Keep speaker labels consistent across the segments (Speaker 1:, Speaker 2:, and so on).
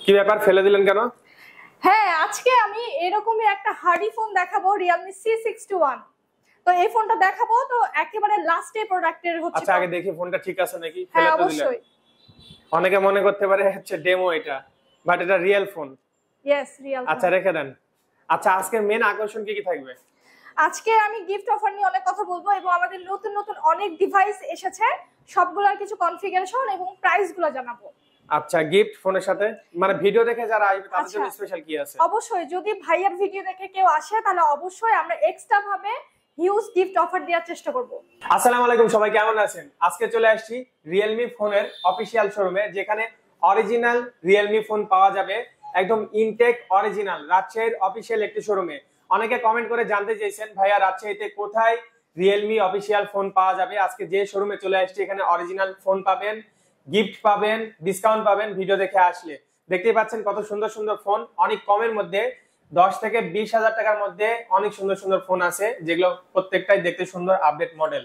Speaker 1: কি ব্যাপার ফেলে দিলেন কেন?
Speaker 2: হ্যাঁ, আজকে আমি এরকমই একটা হার্ডি ফোন দেখাবো, Realme C61। তো এই ফোনটা দেখাবো, তো একেবারে লাস্টে প্রোডাক্টের হচ্ছে।
Speaker 1: আচ্ছা, আগে দেখি ফোনটা ঠিক আছে নাকি।
Speaker 2: হ্যাঁ,
Speaker 1: ফেলে তো দিলেন।
Speaker 2: অবশ্যই।
Speaker 1: অনেকে মনে করতে পারে হচ্ছে ডেমো এটা, বাট এটা রিয়েল ফোন।
Speaker 2: Yes, real.
Speaker 1: আচ্ছা, রেখে দেন। আচ্ছা, আজকের মেন আকর্ষণ কি কি থাকবে?
Speaker 2: আজকে আমি গিফট অফার নিয়ে অনেক কথা বলবো এবং আমাদের নতুন নতুন অনেক ডিভাইস এসেছে, সবগুলোর কিছু কনফিগারেশন এবং প্রাইস গুলো জানাবো।
Speaker 1: আচ্ছা, গিফট ফোনের সাথে মানে ভিডিও দেখে যারা আসবে তাদের জন্য স্পেশাল কি আছে?
Speaker 2: অবশ্যই, যদি ভাইয়ার ভিডিও দেখে কেউ আসে তাহলে অবশ্যই আমরা এক্সট্রা ভাবে হিউজ গিফট অফার দেওয়ার চেষ্টা করব।
Speaker 1: আসসালামু আলাইকুম, সবাই কেমন আছেন? আজকে চলে আসছি Realme ফোনের অফিশিয়াল শোরুমে, যেখানে অরিজিনাল Realme ফোন পাওয়া যাবে একদম ইনটেক অরিজিনাল, রাজশাহীর অফিশিয়াল একটি শোরুমে। অনেকে কমেন্ট করে জানতে চাইছেন ভাইয়া রাজশাহীতে কোথায় Realme অফিশিয়াল ফোন পাওয়া যাবে। আজকে যে শোরুমে চলে আসছি, এখানে অরিজিনাল ফোন পাবেন, গিফট পাবেন, ডিসকাউন্ট পাবেন। ভিডিও দেখে আসলে দেখতেই পাচ্ছেন কত সুন্দর সুন্দর ফোন, অনেক কমের মধ্যে 10 থেকে 20,000 টাকার মধ্যে অনেক সুন্দর সুন্দর ফোন আছে, যেগুলো প্রত্যেকটাই দেখতে সুন্দর, আপডেট মডেল।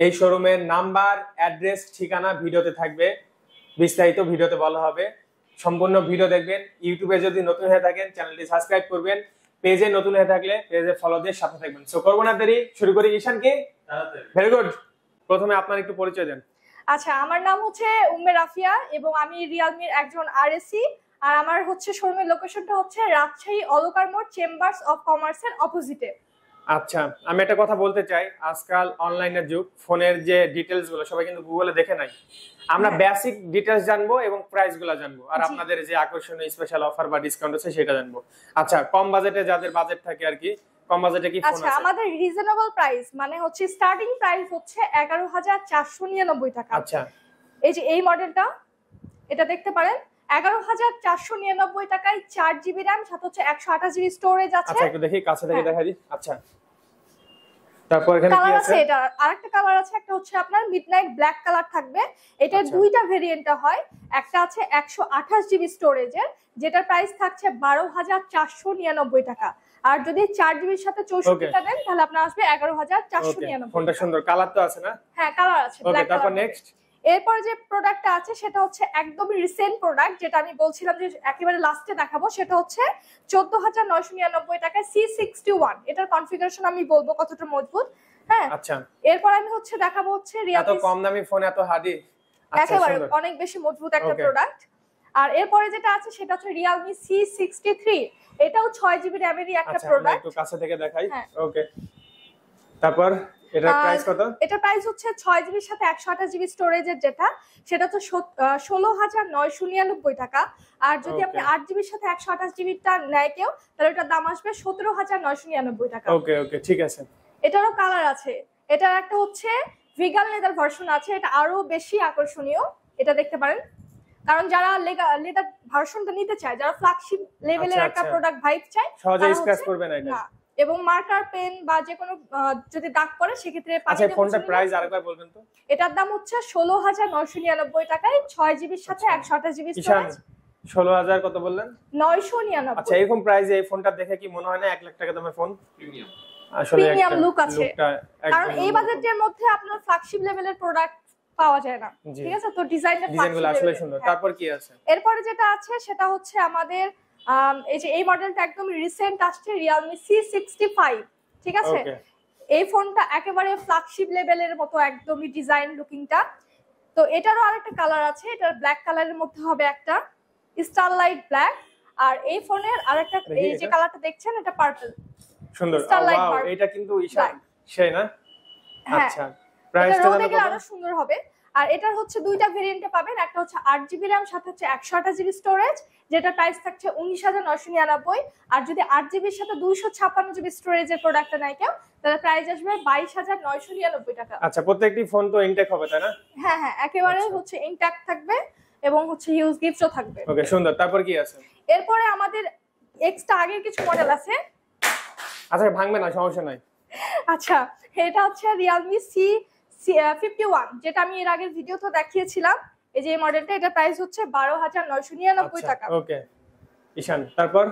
Speaker 1: এই শোরুমের নাম্বার, অ্যাড্রেস, ঠিকানা ভিডিওতে থাকবে, বিস্তারিত ভিডিওতে বলা হবে। সম্পূর্ণ ভিডিও দেখবেন। ইউটিউবে যদি নতুন হয়ে থাকেন চ্যানেলটি সাবস্ক্রাইব করবেন, পেজে নতুন হয়ে থাকলে পেজে ফলো দিয়ে সাথে থাকবেন। সো করবো না দেরি, শুরু করি। ঈশান কি? Very good. প্রথমে আপনার একটু পরিচয় দেন।
Speaker 2: আচ্ছা, আমার নাম হচ্ছে উম্মে রাফিয়া এবং আমি রিয়ালমির একজন আরএসি। আর আমার হচ্ছে শোরুমের লোকেশনটা হচ্ছে রাজশাহী অলকার মোড়, চেম্বার্স অফ কমার্সের অপোজিটে।
Speaker 1: আচ্ছা, আমি একটা কথা বলতে চাই, আজকাল অনলাইনের যুগ, ফোনের যে ডিটেলস গুলো সবাই কিন্তু গুগলে দেখে নাই। আমরা বেসিক ডিটেলস জানবো এবং প্রাইস গুলো জানবো, আর আপনাদের যে আকর্ষণীয় স্পেশাল অফার বা ডিসকাউন্ট আছে সেটা জানবো। আচ্ছা, কম বাজেটে, যাদের বাজেট থাকে আর কি, কম বাজেটে কি ফোন আছে?
Speaker 2: আচ্ছা, আমাদের রিজনেবল প্রাইস মানে হচ্ছে স্টার্টিং প্রাইস হচ্ছে 11,499 টাকা।
Speaker 1: আচ্ছা,
Speaker 2: এই যে এই মডেলটা, এটা দেখতে পারেন, 11,499 টাকায় 4GB RAM, সাথে হচ্ছে 128GB স্টোরেজ আছে।
Speaker 1: আচ্ছা, একটু দেখি, কাছে থেকে দেখা দিই। আচ্ছা, তারপর এখানে কি আছে?
Speaker 2: এটা আরেকটা কালার আছে, একটা হচ্ছে আপনার মিডনাইট ব্ল্যাক কালার থাকবে। এটার দুইটা ভেরিয়েন্টে হয়। একটা আছে 128GB স্টোরেজের, যেটার প্রাইস থাকছে 12,499 টাকা। আর যদি 4GB সাথে 64টা দেন তাহলে আপনার আসবে 11,499।
Speaker 1: ফোনটা সুন্দর, কালার তো আছে না?
Speaker 2: হ্যাঁ, কালার আছে,
Speaker 1: ওকে,
Speaker 2: ব্ল্যাক
Speaker 1: তারপর
Speaker 2: কালার।
Speaker 1: নেক্সট
Speaker 2: এরপরে যে প্রোডাক্টটা আছে সেটা হচ্ছে একদমই রিসেন্ট প্রোডাক্ট, যেটা আমি বলছিলাম যে একেবারে লাস্টে দেখাবো। সেটা হচ্ছে 14,999 টাকায় C61। এটার কনফিগারেশন আমি বলবো কতটা মজবুত। হ্যাঁ,
Speaker 1: আচ্ছা।
Speaker 2: এরপর আমি হচ্ছে দেখাবো হচ্ছে
Speaker 1: এত কম দামি ফোন এত হার্ডি,
Speaker 2: একেবারে অনেক বেশি মজবুত একটা প্রোডাক্ট। আর এরপরে যেটা আছে সেটা হচ্ছে Realme C63। এটাও 6GB RAM এরই একটা প্রোডাক্ট।
Speaker 1: একটু কাছে থেকে দেখাই। ওকে, তারপর এটার প্রাইস কত?
Speaker 2: এটার প্রাইস হচ্ছে 6GB সাথে 128GB স্টোরেজের, যেটা সেটা তো 16,999 টাকা। আর যদি আপনি 8GB সাথে 128GB টা নেয় কেউ, তাহলে এটার দাম আসবে 17,999 টাকা।
Speaker 1: ওকে ওকে, ঠিক আছে।
Speaker 2: এটারও কালার আছে। এটার একটা হচ্ছে ভিগান লেদার ভার্সন আছে, এটা আরো বেশি আকর্ষণীয়। এটা দেখতে পারেন, কারণ যারা লেদার ভার্সনটা নিতে চায়, যারা ফ্ল্যাগশিপ লেভেলের একটা প্রোডাক্ট ভাইব চায়,
Speaker 1: সহজে স্ক্র্যাচ করবে না এটা।
Speaker 2: এবং মার্কার পেন বা যে কোনো যদি দাগ পড়ে সেক্ষেত্রে।
Speaker 1: আচ্ছা, ফোনটার প্রাইস আরেকবার বলবেন তো?
Speaker 2: এটার দাম হচ্ছে 16,999 টাকায়, 6GB এর সাথে 128GB স্টোরেজ।
Speaker 1: 16,000 কত বললেন?
Speaker 2: 999।
Speaker 1: আচ্ছা, এরকম প্রাইসে এই ফোনটা দেখে কি মনে হয় না 1 লাখ টাকা দামের ফোন? প্রিমিয়াম, আসলে
Speaker 2: প্রিমিয়াম লুক আছে, কারণ এই বাজেটের মধ্যে আপনার ফ্ল্যাগশিপ লেভেলের প্রোডাক্ট পাওয়া যায় না। ঠিক আছে, তো ডিজাইনগুলো
Speaker 1: আসলে সুন্দর। তারপর কি আছে?
Speaker 2: এরপরে যেটা আছে সেটা হচ্ছে আমাদের এই যে এই মডেলটা একদম রিসেন্ট আসছে, Realme C65। ঠিক আছে, এই ফোনটা একেবারে ফ্ল্যাগশিপ লেভেলের মতো একদমই ডিজাইন লুকিংটা। তো এটারও আরেকটা কালার আছে, এটার ব্ল্যাক কালারের মধ্যে হবে একটা স্টারলাইট ব্ল্যাক। আর এই ফোনের আরেকটা, এই যে কালারটা দেখছেন, এটা পার্পল।
Speaker 1: সুন্দর, ওয়াও, এটা কিন্তু ঈশান সেই না? আচ্ছা, প্রাইসটা জানো কত?
Speaker 2: আরো সুন্দর হবে। আর এটার হচ্ছে দুইটা ভেরিয়েন্টে পাবেন, একটা হচ্ছে 8GB RAM সাথে হচ্ছে 128GB স্টোরেজ, যেটা প্রাইস থাকছে 19,999। আর যদি 8GB এর সাথে 256GB স্টোরেজের প্রোডাক্টটা নেয় কেউ, তাহলে প্রাইস আসবে 22,999 টাকা।
Speaker 1: আচ্ছা, প্রত্যেকটি ফোন তো ইনটেক হবে তাই না?
Speaker 2: হ্যাঁ হ্যাঁ, একেবারে হচ্ছে ইনট্যাক্ট থাকবে এবং হচ্ছে হিউজ গিফটও থাকবে।
Speaker 1: ওকে, সুন্দর। তারপর কি আছে?
Speaker 2: এরপরে আমাদের এক্সট্রা আগের কিছু মডেল আছে।
Speaker 1: আচ্ছা, ভাঙবে না, সমস্যা নাই।
Speaker 2: আচ্ছা, এটা হচ্ছে Realme C51, যেটা আমি এর আগের ভিডিওতে দেখিয়েছিলাম। এই যে এই মডেলটা, এটা প্রাইস হচ্ছে 12,999 টাকা।
Speaker 1: ওকে ঈশান, তারপর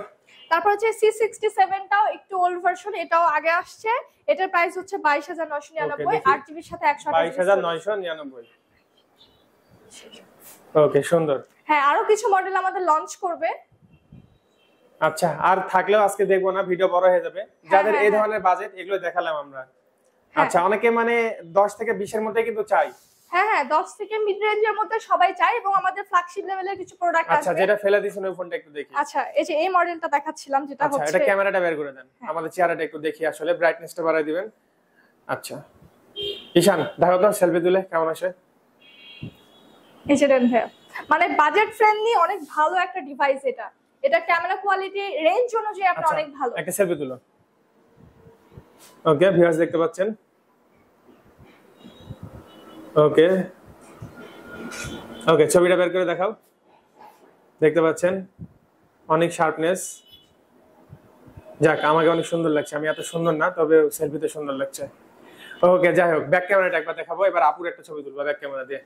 Speaker 2: হচ্ছে C67 টাও একটু ওল্ড ভার্সন, এটাও আগে আসছে। এটার প্রাইস হচ্ছে 22,999, 8GB এর সাথে 128GB।
Speaker 1: 22,999। ওকে, সুন্দর।
Speaker 2: হ্যাঁ, আরো কিছু মডেল আমাদের লঞ্চ করবে।
Speaker 1: আচ্ছা, আর থাকলেও আজকে দেখবো না, ভিডিও বড় হয়ে যাবে। যাদের এই ধরনের বাজেট, এগুলো দেখালাম আমরা। আচ্ছা, অনেকে মানে 10 থেকে 20 এর মধ্যে কিন্তু চাই।
Speaker 2: হ্যাঁ 10 থেকে মিড রেঞ্জের মধ্যে সবাই চায়, এবং আমাদের ফ্ল্যাগশিপ লেভেলের কিছু প্রোডাক্ট আছে।
Speaker 1: আচ্ছা, যেটা ফেলে দিছেন ওই ফোনটা একটু দেখি।
Speaker 2: আচ্ছা, এই যে এই মডেলটা দেখাচ্ছিলাম, যেটা
Speaker 1: আচ্ছা,
Speaker 2: হচ্ছে
Speaker 1: এটা ক্যামেরাটা বের করে দেন, আমাদের চেহারাটা একটু দেখি, আসলে ব্রাইটনেসটা বাড়াই দিবেন। আচ্ছা, ঈশান দেখো তো সেলফি তুলে কেমন আসে।
Speaker 2: এই যে দেন ভাই, মানে বাজেট ফ্রেন্ডলি অনেক ভালো একটা ডিভাইস এটা। এটা ক্যামেরা কোয়ালিটি রেঞ্জ অনুযায়ী আপনার অনেক ভালো।
Speaker 1: একটা সেলফি তুলো। ওকে ভিউয়ার্স, দেখতে পাচ্ছেন। ওকে ওকে, ছবিটা বের করে দেখাও। দেখতে পাচ্ছেন অনেক শার্পনেস। যাক, আমাকে অনেক সুন্দর লাগছে। আমি এত সুন্দর না, তবে সেলফিতে সুন্দর লাগছে। ওকে, যাই হোক, ব্যাক ক্যামেরাটা একবার দেখাবো। এবার আপুর একটা ছবি তুলবো ব্যাক ক্যামেরা দিয়ে।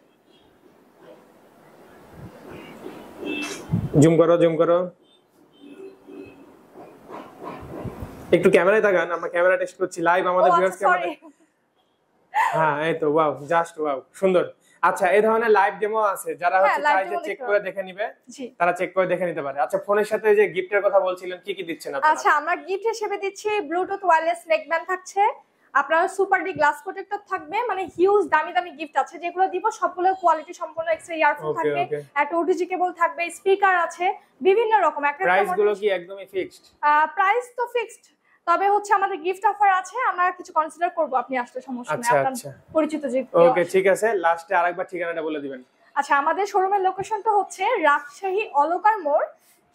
Speaker 1: জুম করো, জুম করো। একটু ক্যামেরায় তাকান, আমরা ক্যামেরা টেস্ট করছি লাইভ আমাদের ভিউয়ার্স ক্যামেরা। হ্যাঁ, এই তো, ওয়াও, জাস্ট ওয়াও, সুন্দর। আচ্ছা, এই ধরনের লাইভ ডেমো আছে, যারা হচ্ছে চাই যে চেক করে দেখে নিবে, তারা চেক করে দেখে নিতে পারে। আচ্ছা, ফোনের সাথে যে গিফটের কথা বলছিলেন, কি কি দিচ্ছেন আপনারা?
Speaker 2: আচ্ছা, আমরা গিফট হিসেবে দিচ্ছি ব্লুটুথ ওয়্যারলেস নেকব্যান্ড থাকছে, আপনার সুপার ডি গ্লাস প্রোটেক্টর থাকবে, মানে হিউজ দামি দামি গিফট আছে যেগুলো দিব। সবগুলো কোয়ালিটি সম্পূর্ণ এক্সট্রা ইয়ারফোন থাকবে, একটা ওটিজি কেবল থাকবে, স্পিকার আছে, বিভিন্ন রকম। একটা
Speaker 1: প্রাইস গুলো কি একদমই ফিক্সড?
Speaker 2: প্রাইস তো ফিক্সড, তবে হচ্ছে আমাদের গিফট অফার আছে, আমরা কিছু কনসিডার করব। আপনি আসলে সমস্যা নেই, আপনার পরিচিত যে।
Speaker 1: ওকে, ঠিক আছে, লাস্টে আরেকবার ঠিকানাটা বলে দিবেন।
Speaker 2: আচ্ছা, আমাদের শোরুমের লোকেশনটা হচ্ছে রাজশাহী অলকার মোড়,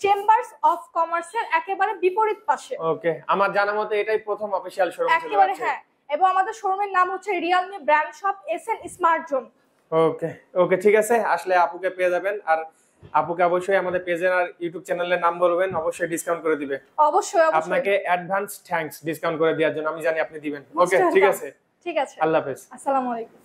Speaker 2: চেম্বার্স অফ কমার্সের একেবারে বিপরীত পাশে।
Speaker 1: ওকে, আমার জানা মতে এটাই প্রথম অফিশিয়াল শোরুম ছিল।
Speaker 2: একেবারে হ্যাঁ, এবং আমাদের শোরুমের নাম হচ্ছে Realme brand shop SN smart zone.
Speaker 1: Okay okay, ঠিক আছে, আসলে আপুকে পেয়ে যাবেন। আর আপুকে অবশ্যই আমাদের পেজের আর ইউটিউব চ্যানেলের নাম বলবেন, অবশ্যই ডিসকাউন্ট করে দিবে।
Speaker 2: অবশ্যই
Speaker 1: আপনাকে অ্যাডভান্স থ্যাঙ্কস ডিসকাউন্ট করে দেওয়ার জন্য, আমি জানি আপনি দিবেন। ওকে, ঠিক আছে,
Speaker 2: ঠিক আছে,
Speaker 1: আল্লাহ হাফেজ,
Speaker 2: আসসালামু আলাইকুম।